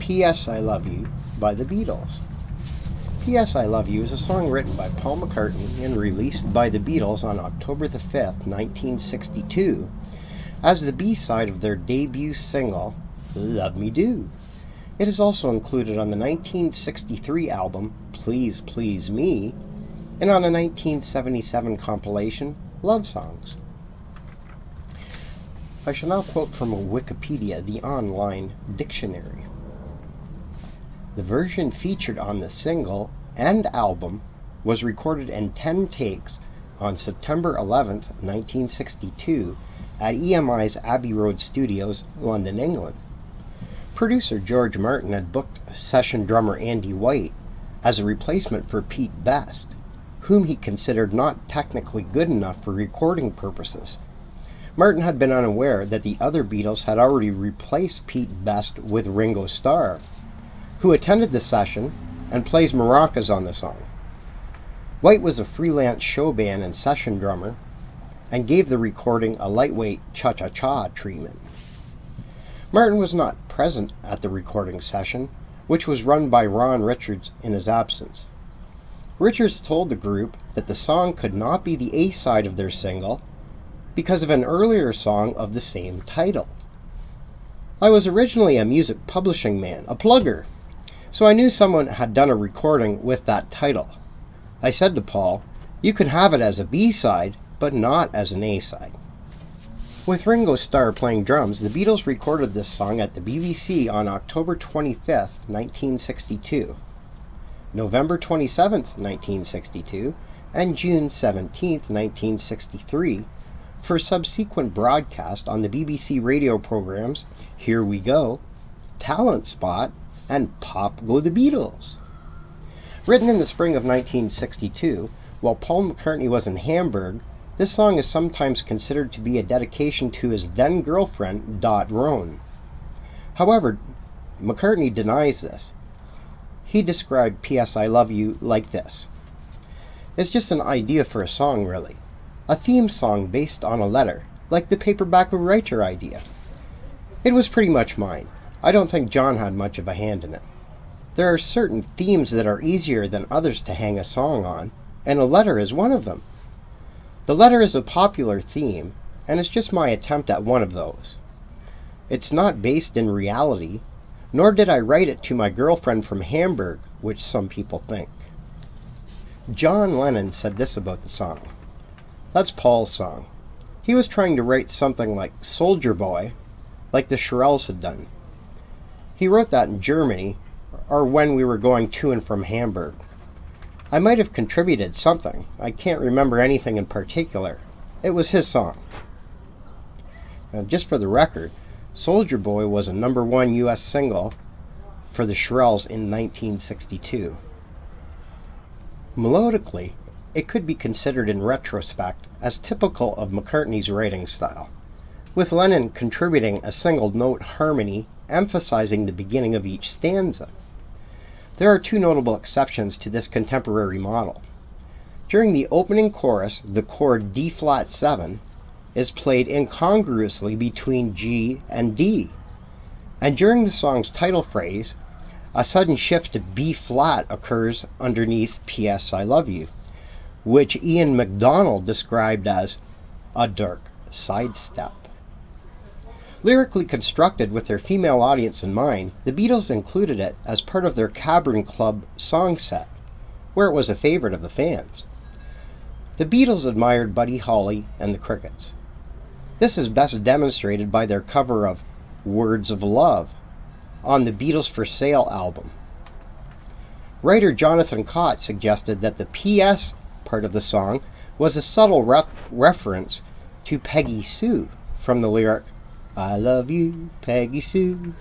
P.S. I Love You by the Beatles. P.S. I Love You is a song written by Paul McCartney and released by the Beatles on October the 5th, 1962, as the B-side of their debut single, Love Me Do. It is also included on the 1963 album, Please Please Me, and on a 1977 compilation, Love Songs. I shall now quote from Wikipedia, the online dictionary. The version featured on the single and album was recorded in 10 takes on September 11th, 1962 at EMI's Abbey Road Studios, London, England. Producer George Martin had booked session drummer Andy White as a replacement for Pete Best, whom he considered not technically good enough for recording purposes. Martin had been unaware that the other Beatles had already replaced Pete Best with Ringo Starr, who attended the session and plays maracas on the song. White was a freelance show band and session drummer and gave the recording a lightweight cha-cha-cha treatment. Martin was not present at the recording session, which was run by Ron Richards in his absence. Richards told the group that the song could not be the A-side of their single because of an earlier song of the same title. I was originally a music publishing man, a plugger, so I knew someone had done a recording with that title. I said to Paul, "You can have it as a B-side, but not as an A-side." With Ringo Starr playing drums, the Beatles recorded this song at the BBC on October 25th, 1962, November 27th, 1962, and June 17th, 1963, for subsequent broadcast on the BBC radio programs Here We Go, Talent Spot, and Pop Go the Beatles. Written in the spring of 1962, while Paul McCartney was in Hamburg, this song is sometimes considered to be a dedication to his then-girlfriend, Dot Rohn. However, McCartney denies this. He described P.S. I Love You like this. It's just an idea for a song, really. A theme song based on a letter, like the Paperback Writer idea. It was pretty much mine. I don't think John had much of a hand in it. There are certain themes that are easier than others to hang a song on, and a letter is one of them. The letter is a popular theme, and it's just my attempt at one of those. It's not based in reality, nor did I write it to my girlfriend from Hamburg, which some people think. John Lennon said this about the song. That's Paul's song. He was trying to write something like Soldier Boy, like the Shirelles had done. He wrote that in Germany, or when we were going to and from Hamburg. I might have contributed something. I can't remember anything in particular. It was his song. Now, just for the record, Soldier Boy was a #1 U.S. single for the Shirelles in 1962. Melodically, it could be considered in retrospect as typical of McCartney's writing style, with Lennon contributing a single-note harmony emphasizing the beginning of each stanza. There are two notable exceptions to this contemporary model. During the opening chorus, the chord D-flat 7 is played incongruously between G and D, and during the song's title phrase, a sudden shift to B-flat occurs underneath P.S. I Love You, which Ian MacDonald described as a dark sidestep. Lyrically constructed with their female audience in mind, the Beatles included it as part of their Cavern Club song set, where it was a favorite of the fans. The Beatles admired Buddy Holly and the Crickets. This is best demonstrated by their cover of Words of Love on the Beatles for Sale album. Writer Jonathan Cott suggested that the P.S. part of the song was a subtle reference to Peggy Sue from the lyric, I love you, Peggy Sue.